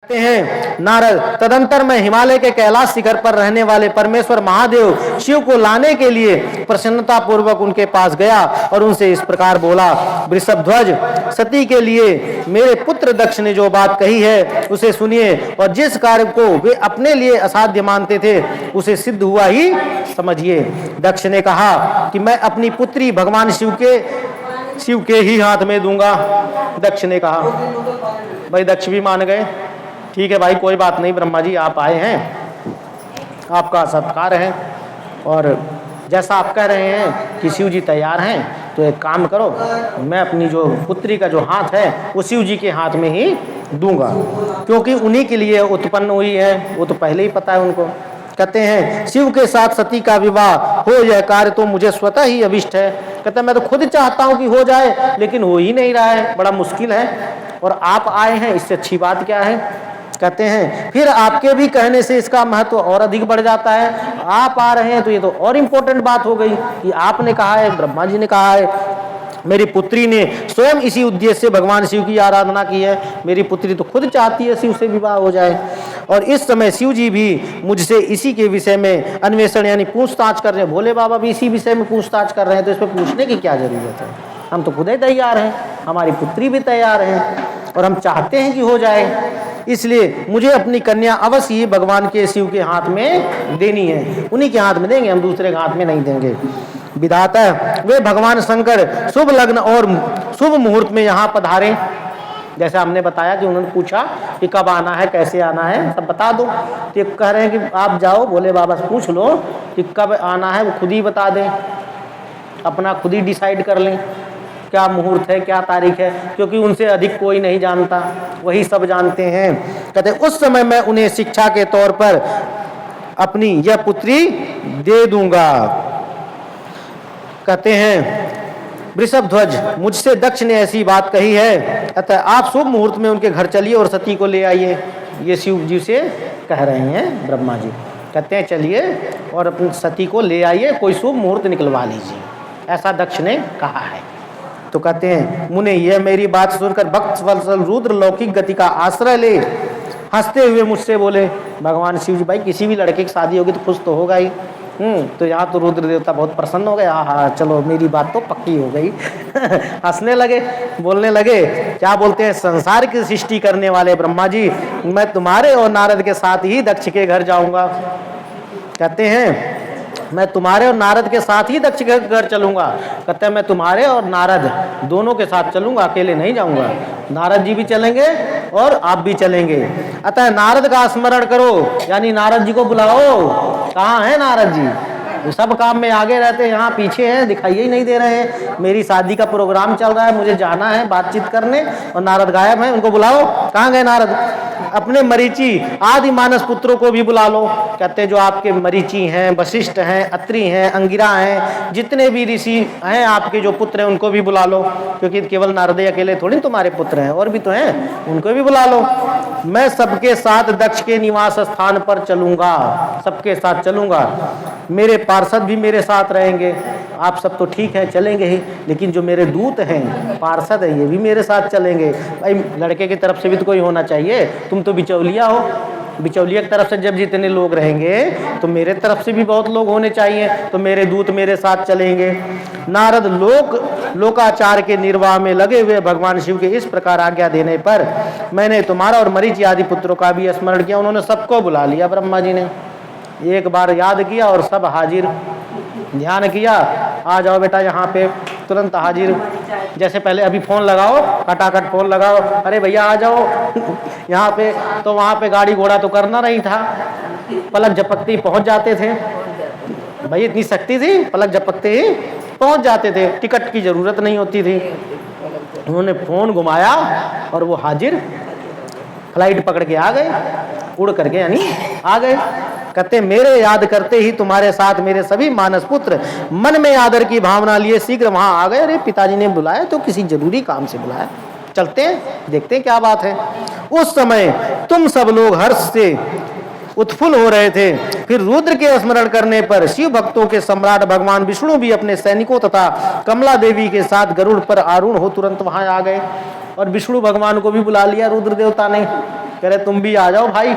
हैं नारद, तदंतर मैं हिमालय के कैलाश शिखर पर रहने वाले परमेश्वर महादेव शिव को लाने के लिए प्रसन्नता पूर्वक उनके पास गया और उनसे इस प्रकार बोला, वृषभध्वज, सती के लिए मेरे पुत्र दक्ष ने जो बात कही है उसे सुनिए और जिस कार्य को वे अपने लिए असाध्य मानते थे उसे सिद्ध हुआ ही समझिए। दक्ष ने कहा कि मैं अपनी पुत्री भगवान शिव के ही हाथ में दूंगा। दक्ष ने कहा, भाई दक्ष भी मान गए, ठीक है भाई कोई बात नहीं, ब्रह्मा जी आप आए हैं, आपका सत्कार है और जैसा आप कह रहे हैं कि शिव जी तैयार हैं तो एक काम करो, मैं अपनी जो पुत्री का जो हाथ है वो शिव जी के हाथ में ही दूंगा, क्योंकि उन्हीं के लिए उत्पन्न हुई है, वो तो पहले ही पता है उनको। कहते हैं शिव के साथ सती का विवाह हो, यह कार्य तो मुझे स्वतः ही अभिष्ट है। कहते हैं मैं तो खुद चाहता हूं कि हो जाए, लेकिन हो ही नहीं रहा है, बड़ा मुश्किल है, और आप आए हैं इससे अच्छी बात क्या है। कहते हैं फिर आपके भी कहने से इसका महत्व और अधिक बढ़ जाता है, आप आ रहे हैं तो ये तो और इम्पोर्टेंट बात हो गई कि आपने कहा है, ब्रह्मा जी ने कहा है, मेरी पुत्री ने स्वयं इसी उद्देश्य से भगवान शिव की आराधना की है, मेरी पुत्री तो खुद चाहती है शिव से विवाह हो जाए। और इस समय शिव जी भी मुझसे इसी के विषय में अन्वेषण यानी पूछताछ कर रहे हैं, भोले बाबा भी इसी विषय में पूछताछ कर रहे हैं, तो इसमें पूछने की क्या जरूरत है, हम तो खुद ही तैयार हैं, हमारी पुत्री भी तैयार है और हम चाहते हैं कि हो जाए, इसलिए मुझे अपनी कन्या अवश्य ही भगवान के शिव के हाथ में देनी है, उन्हीं के हाथ में देंगे, हम दूसरे के हाथ में नहीं देंगे। विधाता वे भगवान शंकर शुभ लग्न और शुभ मुहूर्त में यहाँ पधारे, जैसे हमने बताया कि उन्होंने पूछा कि कब आना है, कैसे आना है, सब बता दो, तो कह रहे हैं कि आप जाओ भोले बाबा से पूछ लो कि कब आना है, वो खुद ही बता दें, अपना खुद ही डिसाइड कर लें क्या मुहूर्त है, क्या तारीख है, क्योंकि उनसे अधिक कोई नहीं जानता, वही सब जानते हैं। कहते उस समय मैं उन्हें शिक्षा के तौर पर अपनी यह पुत्री दे दूंगा। कहते हैं वृषभध्वज, मुझसे दक्ष ने ऐसी बात कही है, अतः आप शुभ मुहूर्त में उनके घर चलिए और सती को ले आइए। ये शिव जी से कह रहे हैं ब्रह्मा जी, कहते हैं चलिए और अपनी सती को ले आइए, कोई शुभ मुहूर्त निकलवा लीजिए, ऐसा दक्ष ने कहा है। तो कहते हैं मुने यह मेरी बात सुनकर भक्त वत्सल रुद्र लौकिक गति का आश्रय ले हंसते हुए मुझसे बोले, भगवान शिव जी, भाई किसी भी लड़के की शादी होगी तो खुश तो होगा ही, तो यहाँ तो रुद्र देवता बहुत प्रसन्न हो गए, हाँ चलो मेरी बात तो पक्की हो गई। हंसने लगे, बोलने लगे, क्या बोलते हैं, संसार की सृष्टि करने वाले ब्रह्मा जी, मैं तुम्हारे और नारद के साथ ही दक्ष के घर जाऊंगा। कहते हैं मैं तुम्हारे और नारद के साथ ही दक्ष के घर चलूंगा। कहते हैं मैं तुम्हारे और नारद दोनों के साथ चलूंगा, अकेले नहीं जाऊंगा, नारद जी भी चलेंगे और आप भी चलेंगे। अतः नारद का स्मरण करो, यानी नारद जी को बुलाओ। कहाँ है नारद जी, सब काम में आगे रहते हैं, यहाँ पीछे हैं, दिखाई ही नहीं दे रहे हैं, मेरी शादी का प्रोग्राम चल रहा है, मुझे जाना है बातचीत करने, और नारद गायब हैं, उनको बुलाओ। कहाँ गए नारद? अपने मरीची आदि मानस पुत्रों को भी बुला लो। कहते हैं जो आपके मरीची हैं, वशिष्ठ हैं, अत्रि हैं, अंगिरा हैं, जितने भी ऋषि हैं आपके जो पुत्र हैं उनको भी बुला लो, क्योंकि केवल नारद अकेले थोड़ी तुम्हारे पुत्र हैं, और भी तो हैं, उनको भी बुला लो। मैं सबके साथ दक्ष के निवास स्थान पर चलूंगा, सबके साथ चलूंगा, मेरे पार्षद भी मेरे साथ रहेंगे। आप सब तो ठीक है चलेंगे ही, लेकिन जो मेरे दूत हैं, पार्षद है, ये भी मेरे साथ चलेंगे। भाई लड़के की तरफ से भी तो कोई होना चाहिए, तुम तो बिचौलिया हो, बिचौलिया की तरफ से जब जितने लोग रहेंगे तो मेरे तरफ से भी बहुत लोग होने चाहिए, तो मेरे दूत मेरे साथ चलेंगे। नारद लोकाचार के निर्वाह में लगे हुए भगवान शिव के इस प्रकार आज्ञा देने पर मैंने तुम्हारा और मरीचि आदि पुत्रों का भी स्मरण किया। उन्होंने सबको बुला लिया, ब्रह्मा जी ने एक बार याद किया और सब हाजिर, ध्यान किया, आ जाओ बेटा यहाँ पे, तुरंत हाजिर। जैसे पहले अभी फ़ोन लगाओ, खटाखट फ़ोन लगाओ, अरे भैया आ जाओ यहाँ पे, तो वहाँ पे गाड़ी घोड़ा तो करना नहीं था, पलक झपकते ही पहुँच जाते थे। भाई इतनी शक्ति थी, पलक झपकते ही पहुँच जाते थे, टिकट की ज़रूरत नहीं होती थी। उन्होंने फ़ोन घुमाया और वो हाजिर, फ्लाइट पकड़ के आ गए, उड़ करके यानी आ गए। कहते मेरे याद करते ही तुम्हारे साथ मेरे सभी मानस पुत्र मन में आदर की भावना लिए शीघ्र वहां आ गए। अरे पिताजी ने बुलाया तो किसी जरूरी काम से बुलाया, चलते हैं देखते हैं क्या बात है। उस समय तुम सब लोग हर्ष से उत्फुल्ल हो रहे थे। फिर रुद्र के स्मरण करने पर शिव भक्तों के सम्राट भगवान विष्णु भी अपने सैनिकों तथा कमला देवी के साथ गरुड़ पर आरूढ़ हो तुरंत वहां आ गए, और विष्णु भगवान को भी बुला लिया रुद्र देवता ने। कह रहे तुम भी आ जाओ भाई,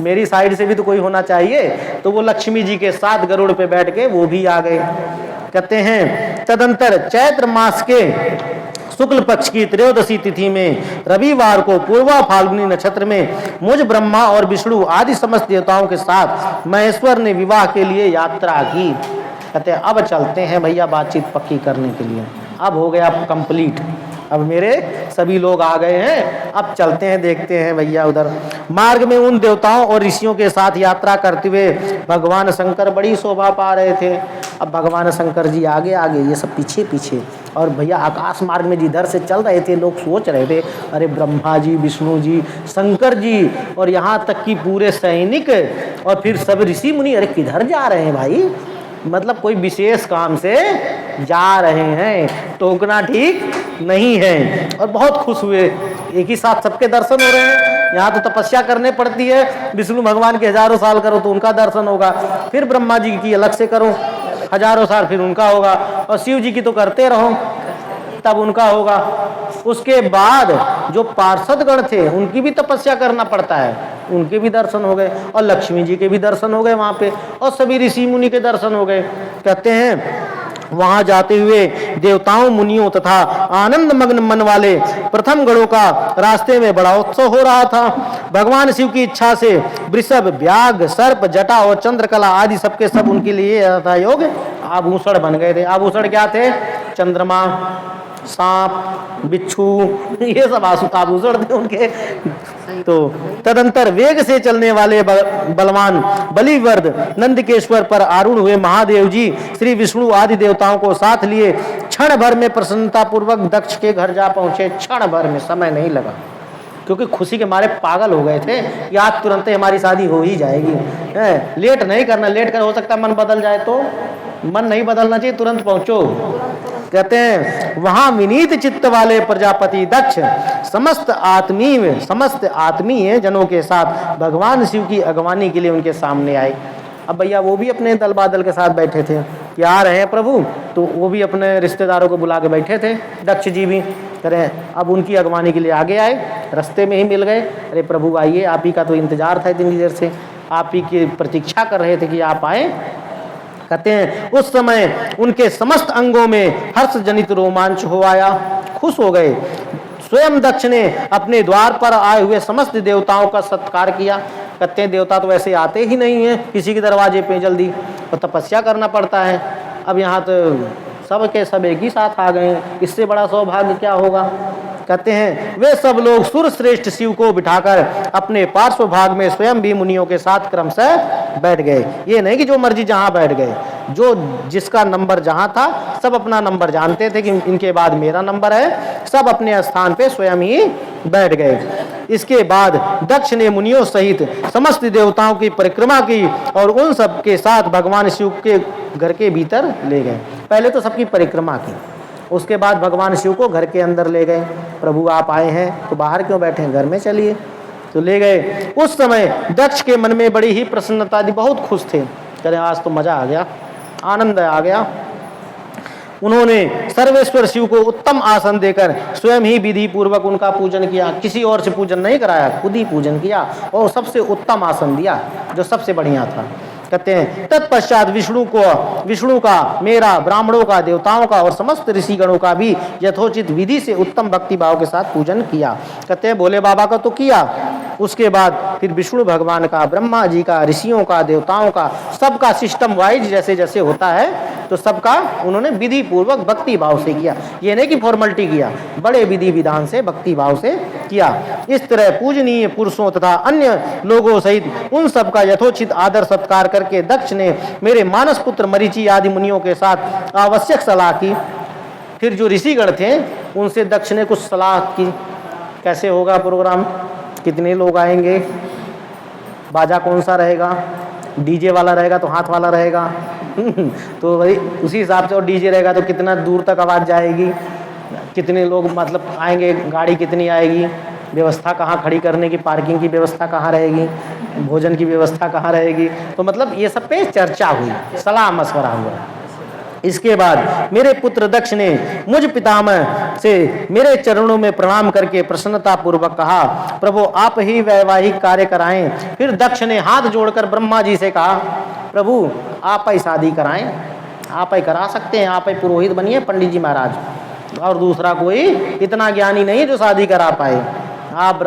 मेरी साइड से भी तो कोई होना चाहिए। तो वो लक्ष्मी जी के साथ गरुड़ पे बैठ के वो भी आ गए। कहते हैं तदंतर चैत्र मास के शुक्ल पक्ष की त्रयोदशी तिथि में रविवार को पूर्वा फाल्गुनी नक्षत्र में मुझ ब्रह्मा और विष्णु आदि समस्त देवताओं के साथ महेश्वर ने विवाह के लिए यात्रा की। कहते हैं अब चलते हैं भैया बातचीत पक्की करने के लिए, अब हो गया कंप्लीट, अब मेरे सभी लोग आ गए हैं, अब चलते हैं देखते हैं भैया उधर। मार्ग में उन देवताओं और ऋषियों के साथ यात्रा करते हुए भगवान शंकर बड़ी शोभा पा रहे थे। अब भगवान शंकर जी आगे आगे, ये सब पीछे पीछे, और भैया आकाश मार्ग में जिधर से चल रहे थे लोग सोच रहे थे अरे ब्रह्मा जी, विष्णु जी, शंकर जी और यहाँ तक कि पूरे सैनिक और फिर सब ऋषि मुनि, अरे किधर जा रहे हैं भाई, मतलब कोई विशेष काम से जा रहे हैं, टोकना ठीक नहीं है। और बहुत खुश हुए, एक ही साथ सबके दर्शन हो रहे हैं। यहाँ तो तपस्या करने पड़ती है, विष्णु भगवान के हजारों साल करो तो उनका दर्शन होगा, फिर ब्रह्मा जी की अलग से करो हजारों साल फिर उनका होगा, और शिव जी की तो करते रहो तब उनका होगा। उसके बाद जो पार्षदगण थे उनकी भी तपस्या करना पड़ता है, उनके भी दर्शन हो गए, और लक्ष्मी जी के भी दर्शन हो गए वहाँ पे, और सभी ऋषि मुनि के दर्शन हो गए। कहते हैं वहां जाते हुए देवताओं, मुनियों तथा आनंद मग्न मन वाले प्रथम गणों का रास्ते में बड़ा उत्सव हो रहा था। भगवान शिव की इच्छा से वृषभ, व्याघ्र, सर्प, जटा और चंद्रकला आदि सबके सब उनके लिए था योग आभूषण बन गए थे। आभूषण क्या थे? चंद्रमा, सांप, बिच्छू, ये सब आभूषण थे उनके। तो तदंतर वेग से चलने वाले बलवान बलिवर्द नंदकेश्वर पर आरूढ़ हुए महादेव जी श्री विष्णु आदि देवताओं को साथ लिए क्षण भर में प्रसन्नता पूर्वक दक्ष के घर जा पहुंचे। क्षण भर में, समय नहीं लगा, क्योंकि खुशी के मारे पागल हो गए थे कि आज तुरंत हमारी शादी हो ही जाएगी, लेट नहीं करना, लेट कर हो सकता है मन बदल जाए, तो मन नहीं बदलना चाहिए, तुरंत पहुंचो। कहते हैं वहां विनीत चित्त वाले प्रजापति दक्ष समस्त आत्मीय जनों के साथ भगवान शिव की अगवानी के लिए उनके सामने आए। अब भैया वो भी अपने दल बादल के साथ बैठे थे कि आ रहे हैं प्रभु, तो वो भी अपने रिश्तेदारों को बुला के बैठे थे। दक्ष जी भी करें, अब उनकी अगवानी के लिए आगे आए, रास्ते में ही मिल गए। अरे प्रभु आइए, आप ही का तो इंतजार था इतनी देर से, आप ही की प्रतीक्षा कर रहे थे कि आप आए। कहते हैं उस समय उनके समस्त अंगों में हर्ष जनित रोमांच हो आया, खुश हो गए। स्वयं दक्ष ने अपने द्वार पर आए हुए समस्त देवताओं का सत्कार किया। कहते हैं देवता तो वैसे आते ही नहीं हैं किसी के दरवाजे पे जल्दी, और तपस्या करना पड़ता है। अब यहाँ तो सब के सब एक ही साथ आ गए, इससे बड़ा सौभाग्य क्या होगा। कहते हैं वे सब लोग सुर श्रेष्ठ शिव को बिठाकर अपने पार्श्व भाग में स्वयं भी मुनियों के साथ क्रमशः बैठ गए। ये नहीं कि जो मर्जी जहां बैठ गए, जो जिसका नंबर जहां था सब अपना नंबर जानते थे कि इनके बाद मेरा नंबर है, सब अपने स्थान पे स्वयं ही बैठ गए। इसके बाद दक्ष ने मुनियों सहित समस्त देवताओं की परिक्रमा की और उन सब के साथ भगवान शिव के घर के भीतर ले गए। पहले तो सबकी परिक्रमा की, उसके बाद भगवान शिव को घर के अंदर ले गए। प्रभु आप आए हैं तो बाहर क्यों बैठे हैं, घर में चलिए, तो ले गए। उस समय दक्ष के मन में बड़ी ही प्रसन्नता थी, बहुत खुश थे, करें आज तो मजा आ गया, आनंद आ गया। उन्होंने सर्वेश्वर शिव को उत्तम आसन देकर स्वयं ही विधि पूर्वक उनका पूजन किया, किसी और से पूजन नहीं कराया, खुद ही पूजन किया और सबसे उत्तम आसन दिया जो सबसे बढ़िया था। कहते हैं तत्पश्चात विष्णु का, मेरा, ब्राह्मणों का, देवताओं का और समस्त ऋषिगणों का भी यथोचित विधि से उत्तम भक्ति भाव के साथ पूजन किया। कहते हैं भोले बाबा का तो किया, उसके बाद फिर विष्णु भगवान का, ब्रह्मा जी का, ऋषियों का, देवताओं का, सबका सिस्टम वाइज जैसे जैसे होता है तो सबका उन्होंने विधि पूर्वक भक्ति भाव से किया। ये नहीं कि फॉर्मेलिटी किया, बड़े विधि विधान से भक्ति भाव से किया। इस तरह पूजनीय पुरुषों तथा अन्य लोगों सहित उन सबका यथोचित आदर सत्कार करके दक्ष ने मेरे मानस पुत्र मरीचि आदि मुनियों के साथ आवश्यक सलाह की। फिर जो ऋषिगण थे उनसे दक्ष ने कुछ सलाह की, कैसे होगा प्रोग्राम, कितने लोग आएंगे, बाजा कौन सा रहेगा, डीजे वाला रहेगा तो हाथ वाला रहेगा तो भाई उसी हिसाब से, और डीजे रहेगा तो कितना दूर तक आवाज़ जाएगी, कितने लोग मतलब आएंगे, गाड़ी कितनी आएगी, व्यवस्था कहाँ खड़ी करने की, पार्किंग की व्यवस्था कहाँ रहेगी, भोजन की व्यवस्था कहाँ रहेगी। तो मतलब ये सब पे चर्चा हुई, सलाह मशवरा हुआ। इसके बाद मेरे पुत्र दक्ष ने मुझ पितामह से मेरे चरणों में प्रणाम करके प्रसन्नता पूर्वक कहा, प्रभु आप ही वैवाहिक कार्य कराएं। फिर दक्ष ने हाथ जोड़कर ब्रह्मा जी से कहा, प्रभु आप ही शादी कराएं, आप ही करा सकते हैं, आप ही पुरोहित बनिए पंडित जी महाराज, और दूसरा कोई इतना ज्ञानी नहीं जो शादी करा पाए। आप